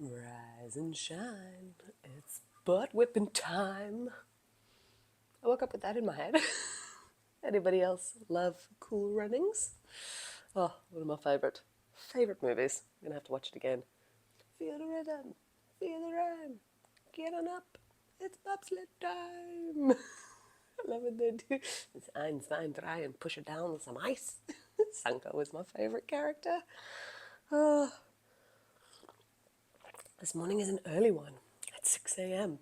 Rise and shine, it's butt whipping time. I woke up with that in my head. Anybody else love Cool Runnings? Oh, one of my favorite movies. I'm gonna have to watch it again. Feel the rhythm, feel the rhyme, get on up, it's bobsled time. I love when they do. It's ein, zwei, drei, and push it down with some ice. Sanko was my favorite character. Oh, this morning is an early one at 6 a.m.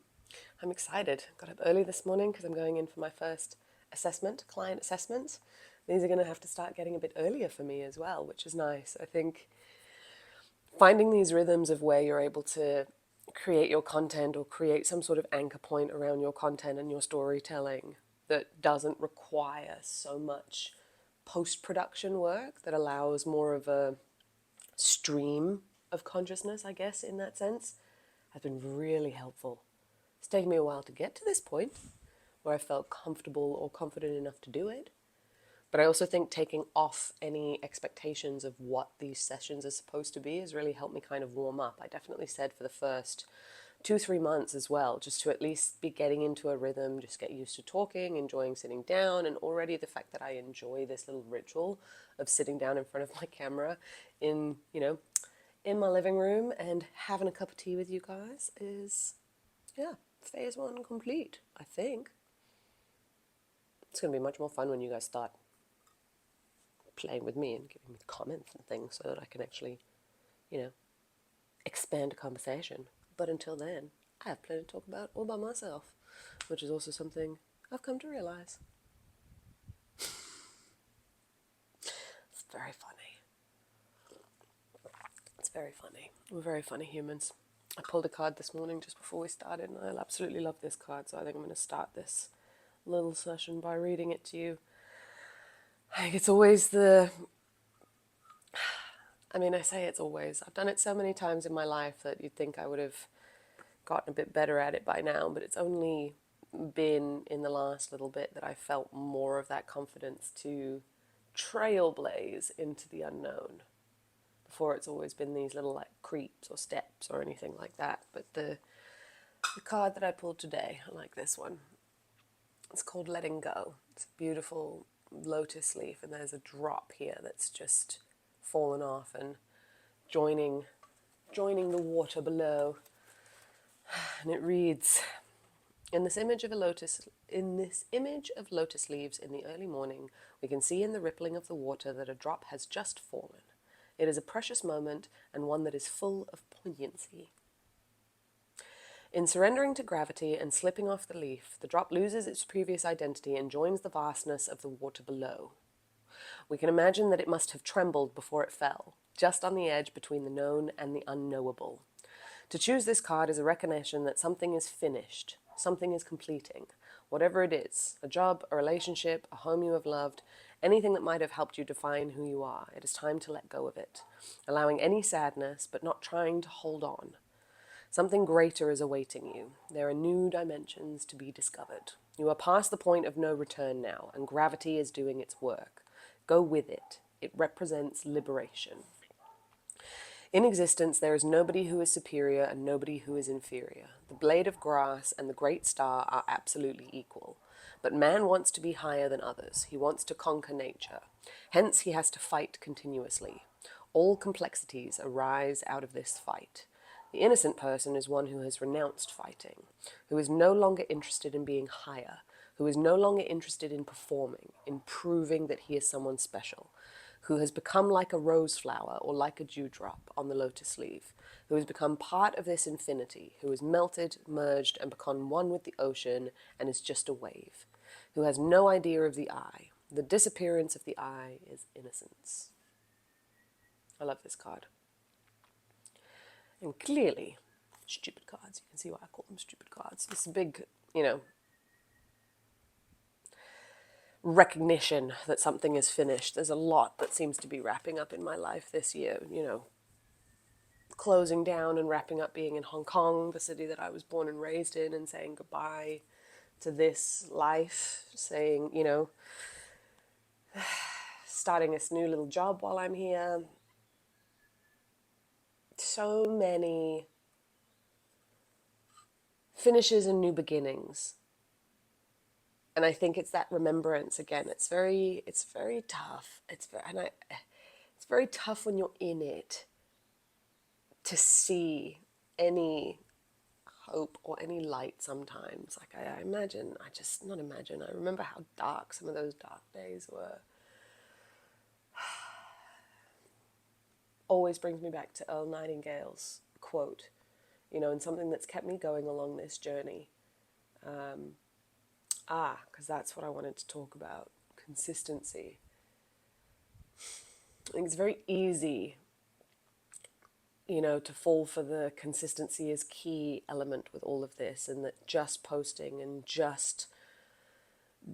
I'm excited. Got up early this morning because I'm going in for my first client assessments. These are going to have to start getting a bit earlier for me as well, which is nice. I think finding these rhythms of where you're able to create your content or create some sort of anchor point around your content and your storytelling that doesn't require so much post-production work, that allows more of a stream of consciousness, I guess, in that sense, has been really helpful. It's taken me a while to get to this point where I felt comfortable or confident enough to do it. But I also think taking off any expectations of what these sessions are supposed to be has really helped me kind of warm up. I definitely said for the first 2-3 months as well, just to at least be getting into a rhythm, just get used to talking, enjoying sitting down, and already the fact that I enjoy this little ritual of sitting down in front of my camera in, in my living room and having a cup of tea with you guys is, yeah, phase one complete, I think. It's going to be much more fun when you guys start playing with me and giving me comments and things so that I can actually, expand a conversation. But until then, I have plenty to talk about all by myself, which is also something I've come to realize. It's very funny. It's very funny. We're very funny humans. I pulled a card this morning just before we started, and I absolutely love this card, so I think I'm going to start this little session by reading it to you. I think it's always I say it's always. I've done it so many times in my life that you'd think I would have gotten a bit better at it by now, but it's only been in the last little bit that I felt more of that confidence to trailblaze into the unknown. Before, it's always been these little like creeps or steps or anything like that. But the card that I pulled today, I like this one. It's called Letting Go. It's a beautiful lotus leaf, and there's a drop here that's just fallen off and joining the water below. And it reads, in this image of lotus leaves in the early morning, we can see in the rippling of the water that a drop has just fallen. It is a precious moment, and one that is full of poignancy. In surrendering to gravity and slipping off the leaf, the drop loses its previous identity and joins the vastness of the water below. We can imagine that it must have trembled before it fell, just on the edge between the known and the unknowable. To choose this card is a recognition that something is finished, something is completing, whatever it is, a job, a relationship, a home you have loved, anything that might have helped you define who you are. It is time to let go of it, allowing any sadness, but not trying to hold on. Something greater is awaiting you. There are new dimensions to be discovered. You are past the point of no return now, and gravity is doing its work. Go with it. It represents liberation. In existence, there is nobody who is superior and nobody who is inferior. The blade of grass and the great star are absolutely equal. But man wants to be higher than others. He wants to conquer nature. Hence, he has to fight continuously. All complexities arise out of this fight. The innocent person is one who has renounced fighting, who is no longer interested in being higher, who is no longer interested in performing, in proving that he is someone special, who has become like a rose flower or like a dewdrop on the lotus leaf, who has become part of this infinity, who has melted, merged, and become one with the ocean and is just a wave, who has no idea of the I. The disappearance of the I is innocence. I love this card. And clearly, stupid cards. You can see why I call them stupid cards. This big, recognition that something is finished. There's a lot that seems to be wrapping up in my life this year, closing down and wrapping up being in Hong Kong, the city that I was born and raised in, and saying goodbye to this life, saying, starting this new little job while I'm here. So many finishes and new beginnings. And I think it's that remembrance again. It's very tough. It's very tough when you're in it to see any hope or any light sometimes. Like I imagine, I just not imagine. I remember how dark some of those dark days were. Always brings me back to Earl Nightingale's quote, and something that's kept me going along this journey. Because that's what I wanted to talk about, consistency. I think it's very easy, to fall for the consistency is key element with all of this, and that just posting and just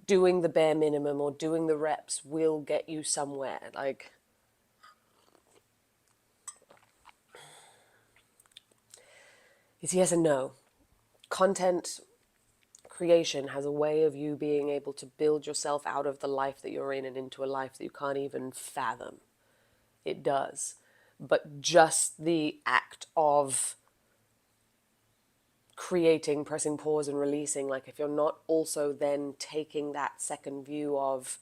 doing the bare minimum or doing the reps will get you somewhere. Like, it's yes and no. Content creation has a way of you being able to build yourself out of the life that you're in and into a life that you can't even fathom. It does. But just the act of creating, pressing pause and releasing, like if you're not also then taking that second view of,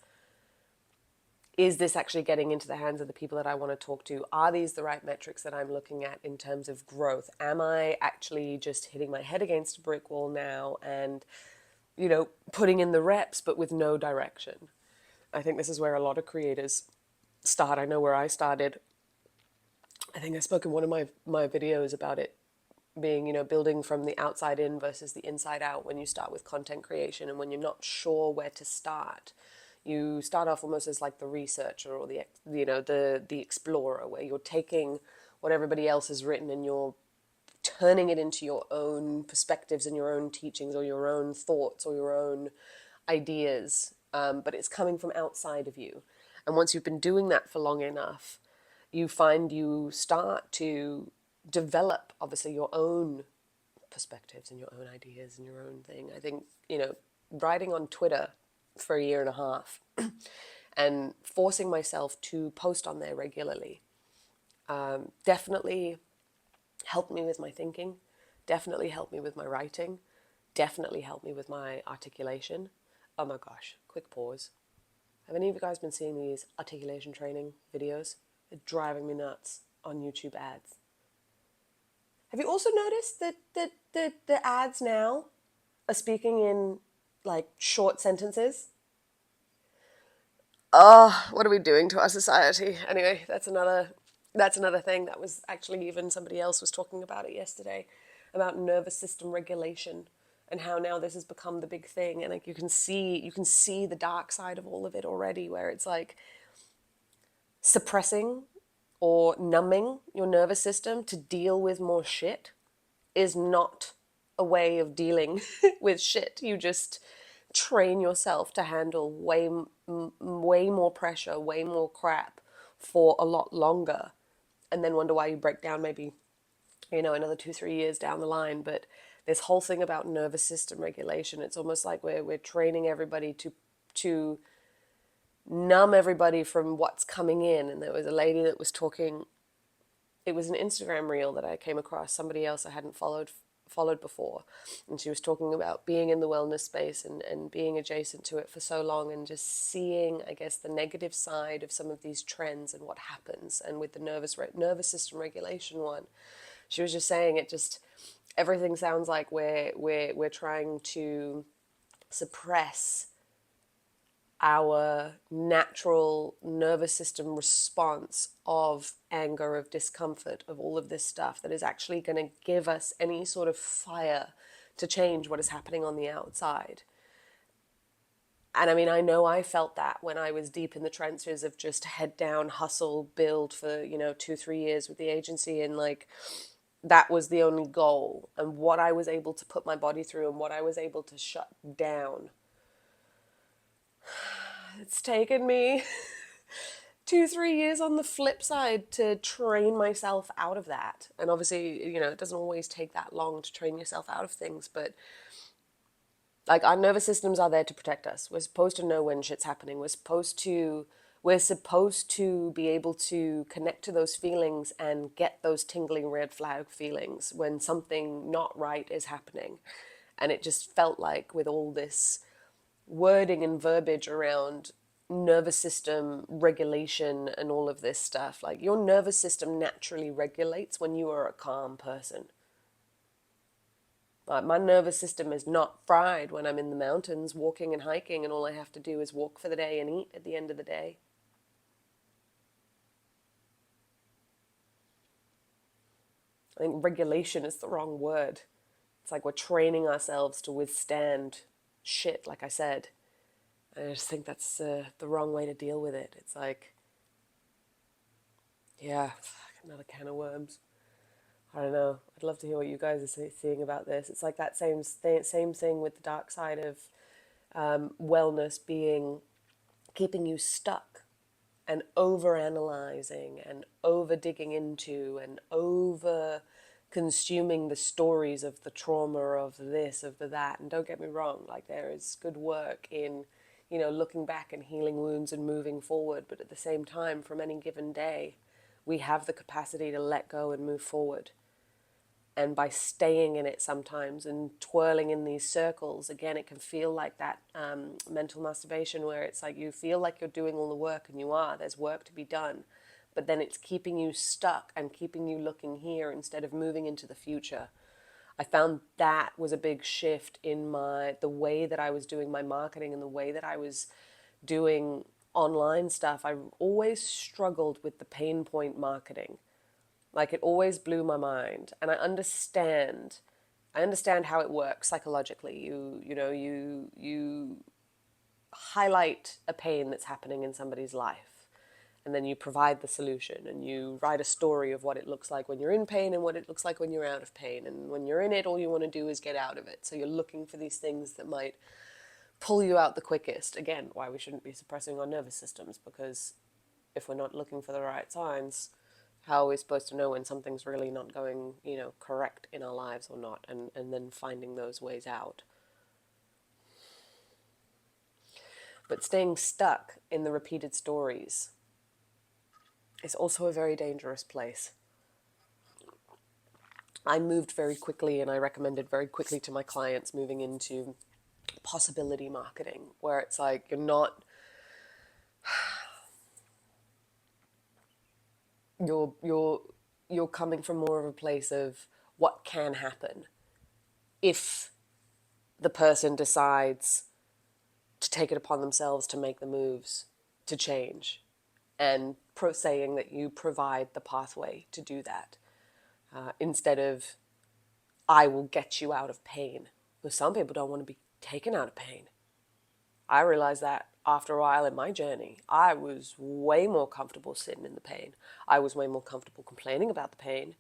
is this actually getting into the hands of the people that I want to talk to? Are these the right metrics that I'm looking at in terms of growth? Am I actually just hitting my head against a brick wall now and, putting in the reps but with no direction? I think this is where a lot of creators start. I know where I started. I think I spoke in one of my videos about it being, building from the outside in versus the inside out when you start with content creation, and when you're not sure where to start. You start off almost as like the researcher or the explorer, where you're taking what everybody else has written and you're turning it into your own perspectives and your own teachings or your own thoughts or your own ideas, but it's coming from outside of you. And once you've been doing that for long enough, you find you start to develop, obviously, your own perspectives and your own ideas and your own thing. I think, writing on Twitter for a year and a half and forcing myself to post on there regularly definitely helped me with my thinking, definitely helped me with my writing, definitely helped me with my articulation. Oh my gosh, quick pause. Have any of you guys been seeing these articulation training videos? They're driving me nuts on YouTube ads. Have you also noticed that the ads now are speaking in like short sentences? Oh, what are we doing to our society? Anyway, that's another thing. That was actually, even somebody else was talking about it yesterday, about nervous system regulation and how now this has become the big thing. And like you can see the dark side of all of it already, where it's like suppressing or numbing your nervous system to deal with more shit is not a way of dealing with shit. You just train yourself to handle way more pressure, way more crap for a lot longer, and then wonder why you break down maybe, another 2-3 years down the line. But this whole thing about nervous system regulation, it's almost like we're training everybody to numb everybody from what's coming in. And there was a lady that was talking, it was an Instagram reel that I came across, somebody else I hadn't followed before, and she was talking about being in the wellness space and being adjacent to it for so long, and just seeing, I guess, the negative side of some of these trends and what happens. And with the nervous system regulation one, she was just saying everything sounds like we're trying to suppress our natural nervous system response of anger, of discomfort, of all of this stuff that is actually going to give us any sort of fire to change what is happening on the outside. And I mean, I know I felt that when I was deep in the trenches of just head down, hustle, build for, 2-3 years with the agency. And like, that was the only goal. And what I was able to put my body through and what I was able to shut down. It's taken me 2-3 years on the flip side to train myself out of that. And obviously, it doesn't always take that long to train yourself out of things, but like, our nervous systems are there to protect us. We're supposed to know when shit's happening. We're supposed to be able to connect to those feelings and get those tingling red flag feelings when something not right is happening. And it just felt like with all this wording and verbiage around nervous system regulation and all of this stuff, like your nervous system naturally regulates when you are a calm person. Like my nervous system is not fried when I'm in the mountains walking and hiking, and all I have to do is walk for the day and eat at the end of the day. I think regulation is the wrong word. It's like we're training ourselves to withstand shit, like I said. I just think that's the wrong way to deal with it. It's like, yeah, another can of worms. I don't know. I'd love to hear what you guys are seeing about this. It's like that same thing with the dark side of wellness being keeping you stuck and over analyzing and over digging into and over consuming the stories of the trauma of this, of the that. And don't get me wrong, like there is good work in, looking back and healing wounds and moving forward. But at the same time, from any given day, we have the capacity to let go and move forward. And by staying in it sometimes and twirling in these circles, again, it can feel like that mental masturbation where it's like you feel like you're doing all the work, and you are. There's work to be done. But then it's keeping you stuck and keeping you looking here instead of moving into the future. I found that was a big shift in the way that I was doing my marketing and the way that I was doing online stuff. I always struggled with the pain point marketing. Like it always blew my mind, and I understand how it works psychologically. You highlight a pain that's happening in somebody's life, and then you provide the solution, and you write a story of what it looks like when you're in pain and what it looks like when you're out of pain. And when you're in it, all you want to do is get out of it. So you're looking for these things that might pull you out the quickest. Again, why we shouldn't be suppressing our nervous systems, because if we're not looking for the right signs, how are we supposed to know when something's really not going, correct in our lives or not, and then finding those ways out. But staying stuck in the repeated stories is also a very dangerous place. I moved very quickly, and I recommended very quickly to my clients moving into possibility marketing, where it's like you're coming from more of a place of what can happen if the person decides to take it upon themselves to make the moves to change, and saying that you provide the pathway to do that, instead of I will get you out of pain. Because some people don't want to be taken out of pain. I realized that after a while in my journey. I was way more comfortable sitting in the pain. I was way more comfortable complaining about the pain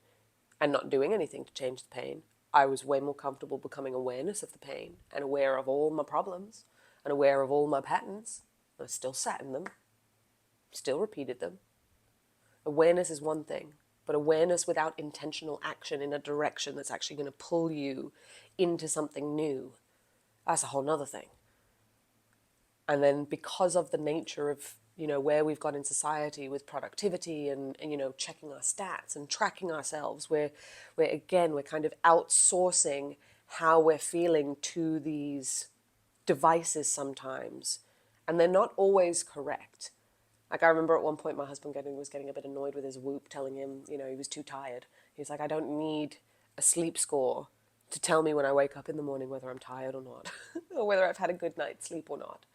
and not doing anything to change the pain. I was way more comfortable becoming awareness of the pain and aware of all my problems and aware of all my patterns. I still sat in them, still repeated them. Awareness is one thing, but awareness without intentional action in a direction that's actually going to pull you into something new, that's a whole nother thing. And then because of the nature of, where we've got in society with productivity and checking our stats and tracking ourselves, we're kind of outsourcing how we're feeling to these devices sometimes. And they're not always correct. Like I remember at one point my husband was getting a bit annoyed with his Whoop, telling him, he was too tired. He's like, I don't need a sleep score to tell me when I wake up in the morning whether I'm tired or not, or whether I've had a good night's sleep or not.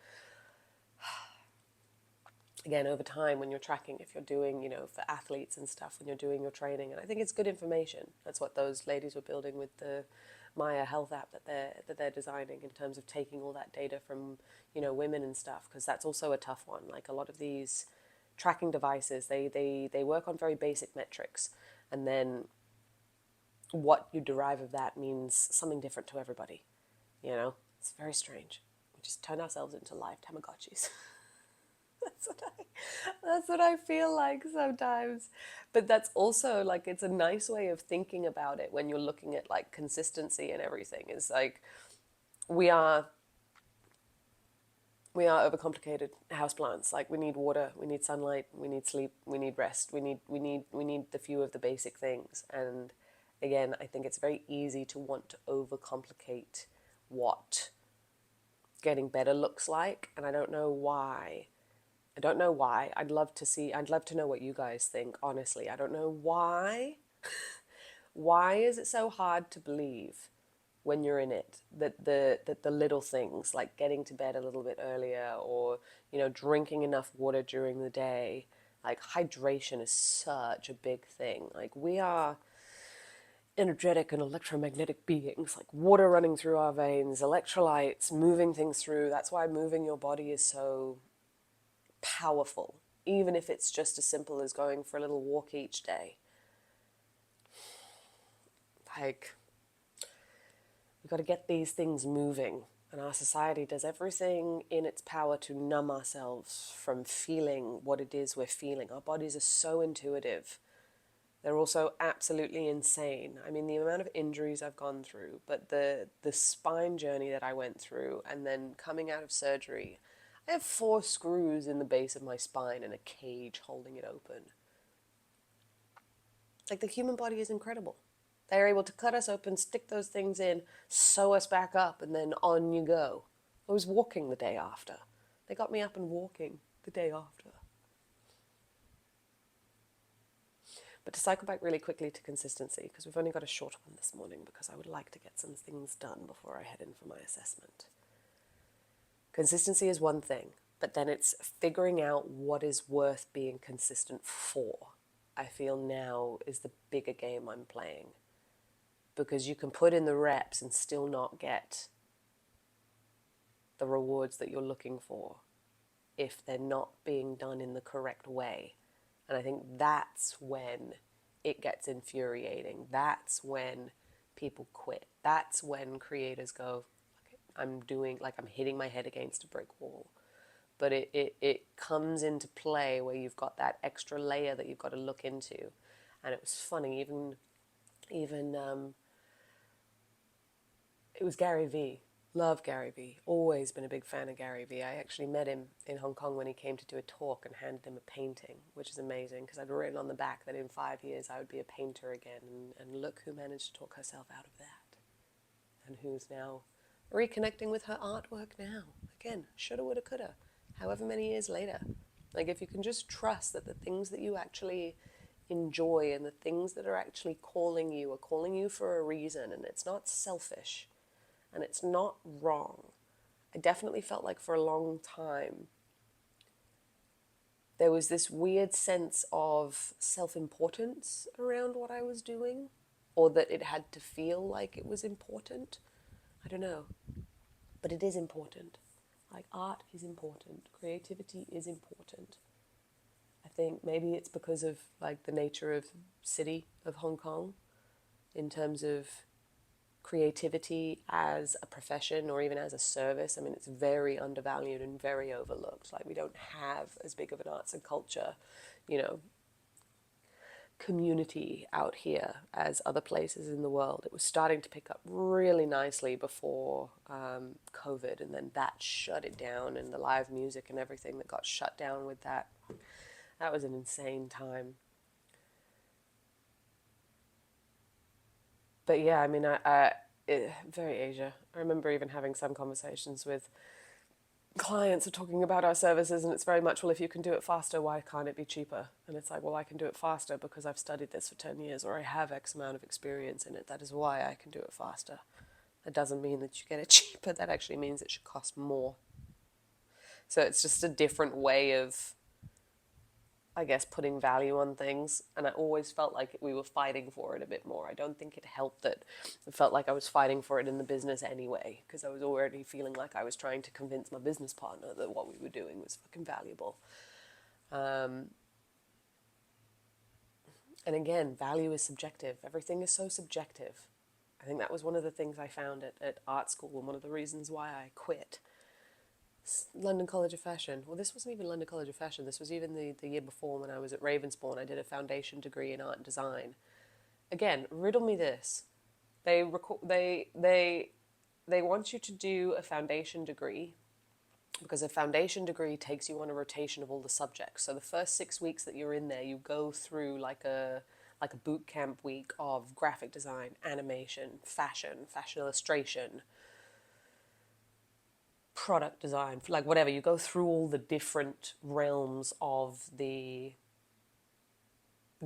Again, over time, when you're tracking, if you're doing, for athletes and stuff, when you're doing your training, and I think it's good information. That's what those ladies were building with the Maja health app that they're designing, in terms of taking all that data from, women and stuff, because that's also a tough one. Like a lot of these tracking devices, they work on very basic metrics, and then what you derive of that means something different to everybody. It's very strange. We just turn ourselves into live Tamagotchis. That's what I feel like sometimes. But that's also like, it's a nice way of thinking about it when you're looking at like consistency and everything. Is like we are overcomplicated houseplants. Like we need water, we need sunlight, we need sleep, we need rest, we need the few of the basic things. And again, I think it's very easy to want to overcomplicate what getting better looks like, and I don't know why. I don't know why. I'd love to know what you guys think, honestly. I don't know why. Why is it so hard to believe when you're in it that the little things like getting to bed a little bit earlier, or drinking enough water during the day, like hydration is such a big thing. Like, we are energetic and electromagnetic beings, like water running through our veins, electrolytes, moving things through. That's why moving your body is so powerful, even if it's just as simple as going for a little walk each day. Like, we've got to get these things moving. And our society does everything in its power to numb ourselves from feeling what it is we're feeling. Our bodies are so intuitive. They're also absolutely insane. I mean, the amount of injuries I've gone through, but the spine journey that I went through, and then coming out of surgery, I have 4 screws in the base of my spine and a cage holding it open. Like, the human body is incredible. They're able to cut us open, stick those things in, sew us back up, and then on you go. I was walking the day after. They got me up and walking the day after. But to cycle back really quickly to consistency, because we've only got a short one this morning, because I would like to get some things done before I head in for my assessment. Consistency is one thing, but then it's figuring out what is worth being consistent for, I feel now is the bigger game I'm playing. Because you can put in the reps and still not get the rewards that you're looking for if they're not being done in the correct way. And I think that's when it gets infuriating. That's when people quit. That's when creators go, I'm hitting my head against a brick wall. But it comes into play where you've got that extra layer that you've got to look into. And it was funny, even it was Gary Vee. Love Gary Vee. Always been a big fan of Gary Vee. I actually met him in Hong Kong when he came to do a talk and handed him a painting, which is amazing because I'd written on the back that in 5 years I would be a painter again. And look who managed to talk herself out of that. And who's now reconnecting with her artwork now. Again, shoulda, woulda, coulda. However many years later. Like, if you can just trust that the things that you actually enjoy and the things that are actually calling you are calling you for a reason, and it's not selfish. And it's not wrong. I definitely felt like for a long time there was this weird sense of self-importance around what I was doing, or that it had to feel like it was important. I don't know. But it is important. Like, art is important. Creativity is important. I think maybe it's because of like the nature of city of Hong Kong in terms of creativity as a profession or even as a service. I mean, it's very undervalued and very overlooked. Like, we don't have as big of an arts and culture, community out here as other places in the world. It was starting to pick up really nicely before COVID, and then that shut it down, and the live music and everything that got shut down with that. That was an insane time. But yeah, I mean, very Asia. I remember even having some conversations with clients are talking about our services, and it's very much, well, if you can do it faster, why can't it be cheaper? And it's like, well, I can do it faster because I've studied this for 10 years or I have X amount of experience in it. That is why I can do it faster. That doesn't mean that you get it cheaper. That actually means it should cost more. So it's just a different way of, I guess, putting value on things. And I always felt like we were fighting for it a bit more. I don't think it helped that it felt like I was fighting for it in the business anyway, because I was already feeling like I was trying to convince my business partner that what we were doing was fucking valuable. And again, value is subjective. Everything is so subjective. I think that was one of the things I found at art school, and one of the reasons why I quit. London College of Fashion. Well, this wasn't even London College of Fashion. This was even the year before when I was at Ravensbourne. I did a foundation degree in art and design. Again, riddle me this. They want you to do a foundation degree because a foundation degree takes you on a rotation of all the subjects. So the first 6 weeks that you're in there, you go through like a boot camp week of graphic design, animation, fashion illustration, product design, like whatever, you go through all the different realms of the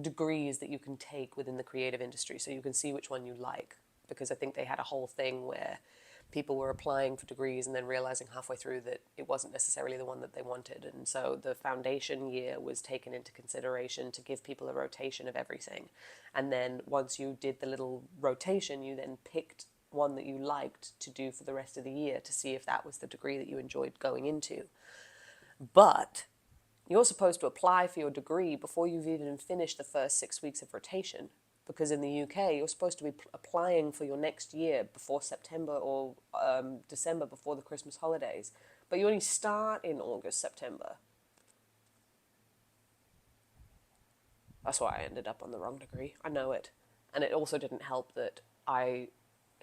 degrees that you can take within the creative industry so you can see which one you like. Because I think they had a whole thing where people were applying for degrees and then realizing halfway through that it wasn't necessarily the one that they wanted. And so the foundation year was taken into consideration to give people a rotation of everything. And then once you did the little rotation, you then picked one that you liked to do for the rest of the year to see if that was the degree that you enjoyed going into. But you're supposed to apply for your degree before you've even finished the first 6 weeks of rotation. Because in the UK, you're supposed to be applying for your next year before September or December, before the Christmas holidays. But you only start in August, September. That's why I ended up on the wrong degree. I know it. And it also didn't help that I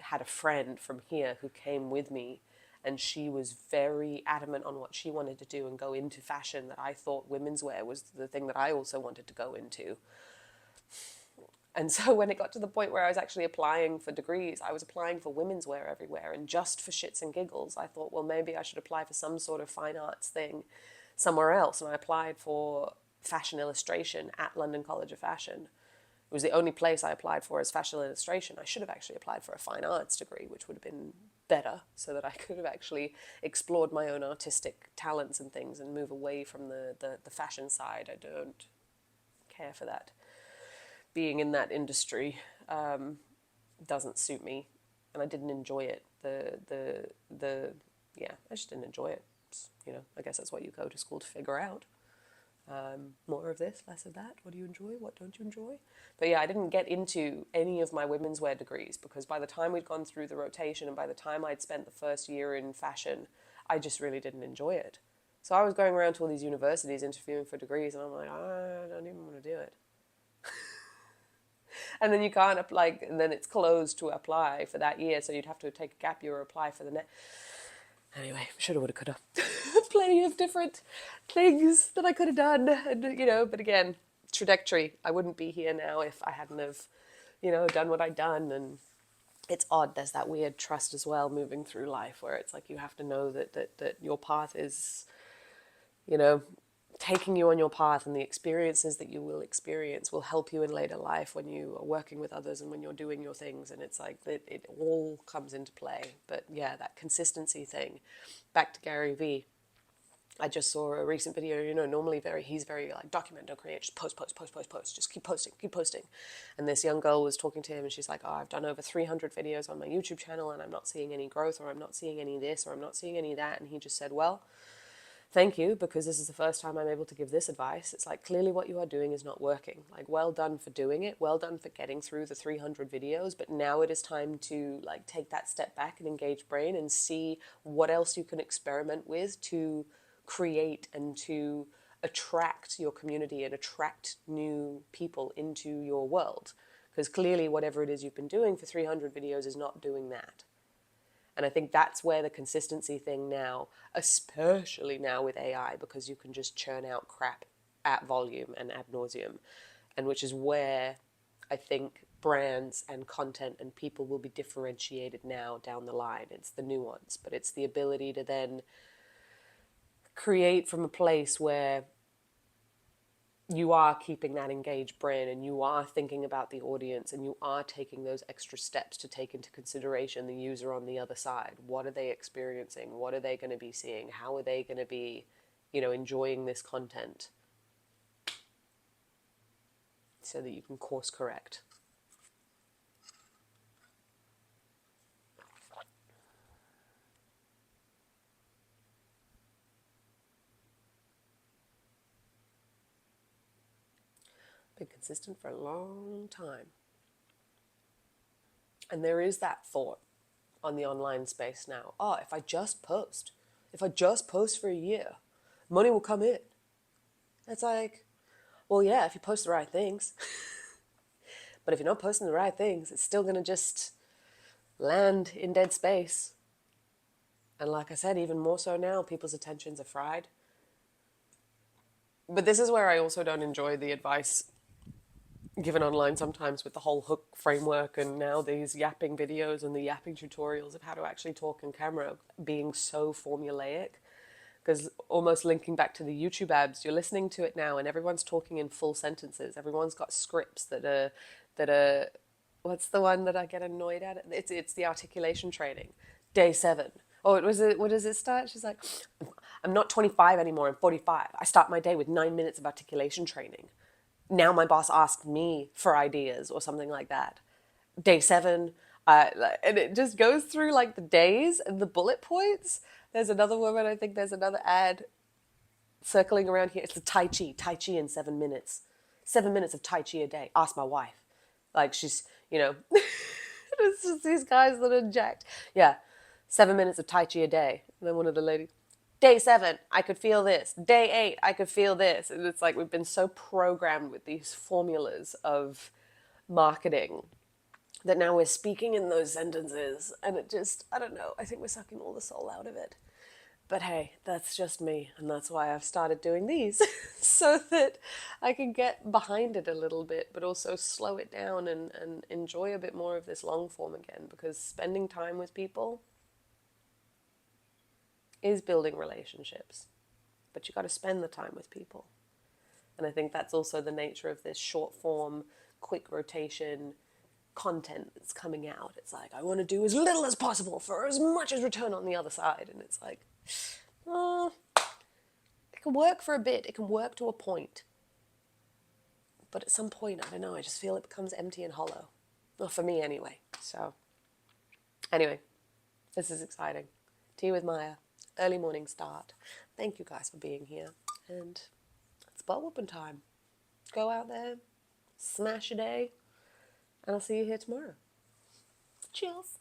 had a friend from here who came with me, and she was very adamant on what she wanted to do and go into fashion, that I thought women's wear was the thing that I also wanted to go into. And so when it got to the point where I was actually applying for degrees, I was applying for women's wear everywhere. And just for shits and giggles, I thought, well, maybe I should apply for some sort of fine arts thing somewhere else. And I applied for fashion illustration at London College of Fashion. It was the only place I applied for as fashion illustration. I should have actually applied for a fine arts degree, which would have been better, so that I could have actually explored my own artistic talents and things and move away from the fashion side. I don't care for that. Being in that industry doesn't suit me, and I didn't enjoy it. Yeah, I just didn't enjoy it. I guess that's what you go to school to figure out. More of this, less of that. What do you enjoy? What don't you enjoy? But yeah, I didn't get into any of my women's wear degrees because by the time we'd gone through the rotation and by the time I'd spent the first year in fashion, I just really didn't enjoy it. So I was going around to all these universities interviewing for degrees, and I'm like, I don't even want to do it. And then you can't apply, and then it's closed to apply for that year, so you'd have to take a gap year or apply for the next. Anyway, shoulda, woulda, coulda. Plenty of different things that I could have done, and but again, trajectory. I wouldn't be here now if I hadn't have, done what I'd done. And it's odd. There's that weird trust as well, moving through life, where it's like you have to know that your path is, taking you on your path, and the experiences that you will experience will help you in later life when you are working with others and when you're doing your things. And it's like it all comes into play. But yeah, that consistency thing. Back to Gary Vee. I just saw a recent video, normally he's very like, document, don't create, just post, just keep posting. And this young girl was talking to him and she's like, oh, I've done over 300 videos on my YouTube channel and I'm not seeing any growth, or I'm not seeing any this, or I'm not seeing any that. And he just said, well, thank you, because this is the first time I'm able to give this advice. It's like, clearly what you are doing is not working. Like, well done for doing it. Well done for getting through the 300 videos. But now it is time to like take that step back and engage brain and see what else you can experiment with to create and to attract your community and attract new people into your world. Because clearly whatever it is you've been doing for 300 videos is not doing that. And I think that's where the consistency thing now, especially now with AI, because you can just churn out crap at volume and ad nauseum, and which is where I think brands and content and people will be differentiated now down the line. It's the nuance, but it's the ability to then create from a place where you are keeping that engaged brain and you are thinking about the audience and you are taking those extra steps to take into consideration the user on the other side. What are they experiencing? What are they going to be seeing? How are they going to be, enjoying this content? So that you can course correct. Been consistent for a long time. And there is that thought on the online space now. Oh, if I just post for a year, money will come in. It's like, well, yeah, if you post the right things. But if you're not posting the right things, it's still going to just land in dead space. And like I said, even more so now, people's attentions are fried. But this is where I also don't enjoy the advice given online sometimes with the whole hook framework and now these yapping videos and the yapping tutorials of how to actually talk on camera being so formulaic. Because almost linking back to the YouTube ads, you're listening to it now and everyone's talking in full sentences. Everyone's got scripts that are what's the one that I get annoyed at? It's the articulation training. Day 7. Oh, it was it. What does it start? She's like, I'm not 25 anymore. I'm 45. I start my day with 9 minutes of articulation training. Now my boss asked me for ideas or something like that. Day 7, and it just goes through like the days and the bullet points. There's another woman. I think there's another ad circling around here. It's the Tai Chi in 7 minutes. 7 minutes of Tai Chi a day. Ask my wife. Like she's, it's just these guys that are jacked. Yeah, 7 minutes of Tai Chi a day. And then one of the ladies, day 7, I could feel this. Day 8, I could feel this. And it's like we've been so programmed with these formulas of marketing that now we're speaking in those sentences. And it just, I don't know, I think we're sucking all the soul out of it. But hey, that's just me, and that's why I've started doing these, so that I can get behind it a little bit, but also slow it down and enjoy a bit more of this long form again, because spending time with people is building relationships, but you got to spend the time with people. And I think that's also the nature of this short form, quick rotation content that's coming out. It's like, I want to do as little as possible for as much as return on the other side. And it's like, it can work for a bit. It can work to a point. But at some point, I don't know, I just feel it becomes empty and hollow. Well, for me anyway. So, anyway, this is exciting. Tea with Maja. Early morning start. Thank you guys for being here. And it's butt whooping time. Go out there, smash a day, and I'll see you here tomorrow. Cheers.